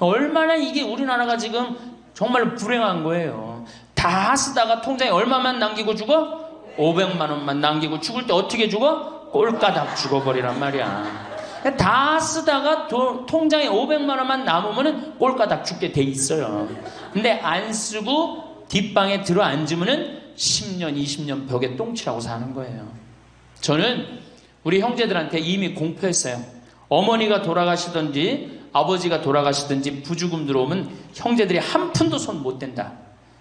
Speaker 1: 얼마나 이게 우리나라가 지금 정말 불행한 거예요. 다 쓰다가 통장에 얼마만 남기고 죽어? 500만 원만 남기고 죽을 때 어떻게 죽어? 꼴까닥 죽어버리란 말이야. 다 쓰다가 통장에 500만 원만 남으면은 꼴까닥 죽게 돼 있어요. 근데 안 쓰고 뒷방에 들어 앉으면은 10년, 20년 벽에 똥치라고 사는 거예요. 저는 우리 형제들한테 이미 공표했어요. 어머니가 돌아가시든지 아버지가 돌아가시든지 부주금 들어오면 형제들이 한 푼도 손 못 댄다.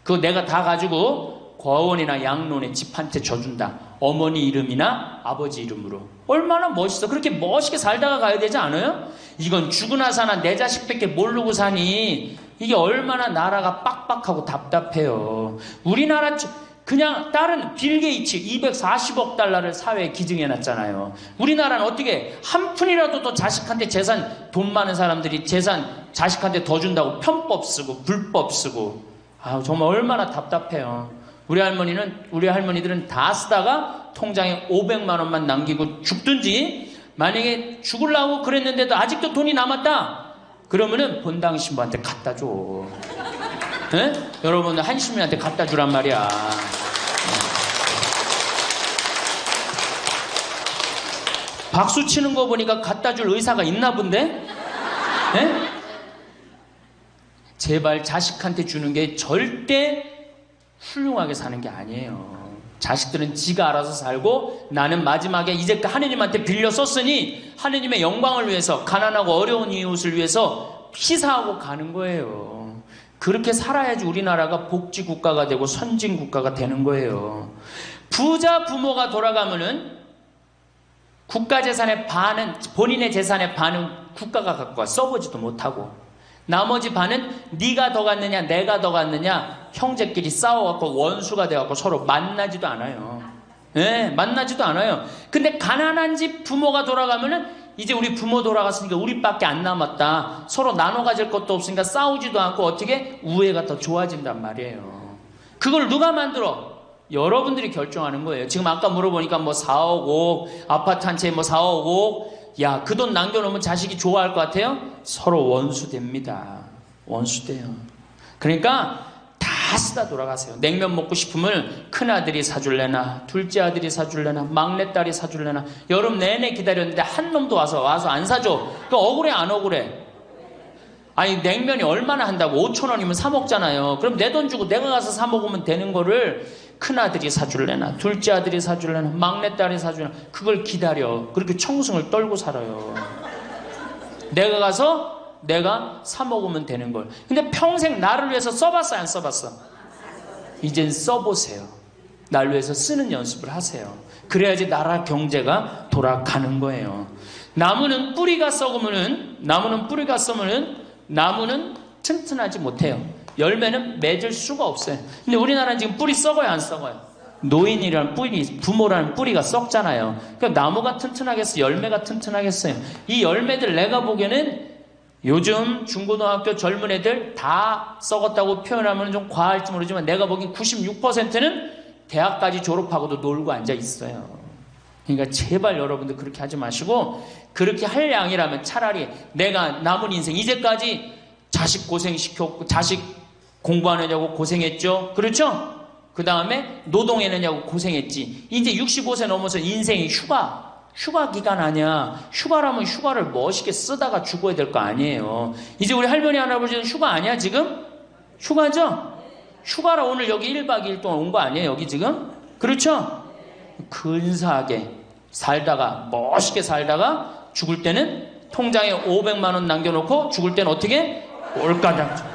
Speaker 1: 그거 내가 다 가지고 과원이나 양론에 집 한 채 져준다. 어머니 이름이나 아버지 이름으로. 얼마나 멋있어. 그렇게 멋있게 살다가 가야 되지 않아요? 이건 죽으나 사나 내 자식밖에 모르고 사니 이게 얼마나 나라가 빡빡하고 답답해요. 우리나라 그냥 다른 빌 게이츠 240억 달러를 사회에 기증해놨잖아요. 우리나라는 어떻게 한 푼이라도 더 자식한테 재산, 돈 많은 사람들이 재산 자식한테 더 준다고 편법 쓰고 불법 쓰고. 아, 정말 얼마나 답답해요. 우리 할머니들은 다 쓰다가 통장에 500만 원만 남기고 죽든지, 만약에 죽으려고 그랬는데도 아직도 돈이 남았다 그러면은 본당 신부한테 갖다 줘. 네? 여러분 한시민한테 갖다 주란 말이야. 박수 치는 거 보니까 갖다 줄 의사가 있나 본데? 네? 제발 자식한테 주는 게 절대 훌륭하게 사는 게 아니에요. 자식들은 지가 알아서 살고 나는 마지막에 이제 하느님한테 빌려 썼으니 하느님의 영광을 위해서 가난하고 어려운 이웃을 위해서 희사하고 가는 거예요. 그렇게 살아야지 우리나라가 복지국가가 되고 선진국가가 되는 거예요. 부자 부모가 돌아가면은 국가재산의 반은, 본인의 재산의 반은 국가가 갖고 가 써보지도 못하고, 나머지 반은 네가 더 갖느냐 내가 더 갖느냐 형제끼리 싸워갖고 원수가 돼갖고 서로 만나지도 않아요. 네, 만나지도 않아요. 근데 가난한 집 부모가 돌아가면은 이제 우리 부모 돌아갔으니까 우리밖에 안 남았다, 서로 나눠 가질 것도 없으니까 싸우지도 않고 어떻게 우애가 더 좋아진단 말이에요. 그걸 누가 만들어? 여러분들이 결정하는 거예요. 지금 아까 물어보니까 뭐 4억 5억 아파트 한 채 뭐 4억 5억, 야, 그 돈 남겨놓으면 자식이 좋아할 것 같아요? 서로 원수됩니다. 원수돼요. 그러니까 다 쓰다 돌아가세요. 냉면 먹고 싶으면 큰아들이 사줄래나 둘째 아들이 사줄래나 막내딸이 사줄래나 여름 내내 기다렸는데 한 놈도 와서 안 사줘. 그 억울해 안 억울해? 아니 냉면이 얼마나 한다고? 5,000원이면 사 먹잖아요. 그럼 내 돈 주고 내가 가서 사 먹으면 되는 거를 큰아들이 사줄래나 둘째 아들이 사줄래나 막내딸이 사줄래나 그걸 기다려. 그렇게 청승을 떨고 살아요. 내가 가서 내가 사 먹으면 되는 걸. 근데 평생 나를 위해서 써봤어 안 써봤어? 이젠 써보세요. 날 위해서 쓰는 연습을 하세요. 그래야지 나라 경제가 돌아가는 거예요. 나무는 뿌리가 썩으면은 나무는 튼튼하지 못해요. 열매는 맺을 수가 없어요. 근데 우리나라는 지금 뿌리 썩어요 안 썩어요? 노인이라는 뿌리, 부모라는 뿌리가 썩잖아요. 그러니까 나무가 튼튼하겠어? 열매가 튼튼하겠어요? 이 열매들 내가 보기에는 요즘 중고등학교 젊은 애들 다 썩었다고 표현하면 좀 과할지 모르지만 내가 보기엔 96%는 대학까지 졸업하고도 놀고 앉아 있어요. 그러니까 제발 여러분들 그렇게 하지 마시고, 그렇게 할 양이라면 차라리 내가 남은 인생 이제까지 자식 고생시켰고 자식 공부하느냐고 고생했죠. 그렇죠? 그 다음에 노동해느냐고 고생했지. 이제 65세 넘어서 인생이 휴가 기간 아니야. 휴가라면 휴가를 멋있게 쓰다가 죽어야 될 거 아니에요. 이제 우리 할머니 할아버지는 휴가 아니야 지금? 휴가죠? 휴가라 오늘 여기 1박 2일 동안 온 거 아니에요 여기 지금? 그렇죠? 근사하게 살다가 멋있게 살다가 죽을 때는 통장에 500만 원 남겨놓고 죽을 때는 어떻게? 꼴까닥.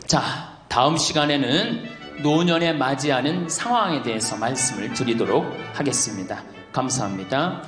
Speaker 1: 자, 다음 시간에는 노년에 맞이하는 상황에 대해서 말씀을 드리도록 하겠습니다. 감사합니다.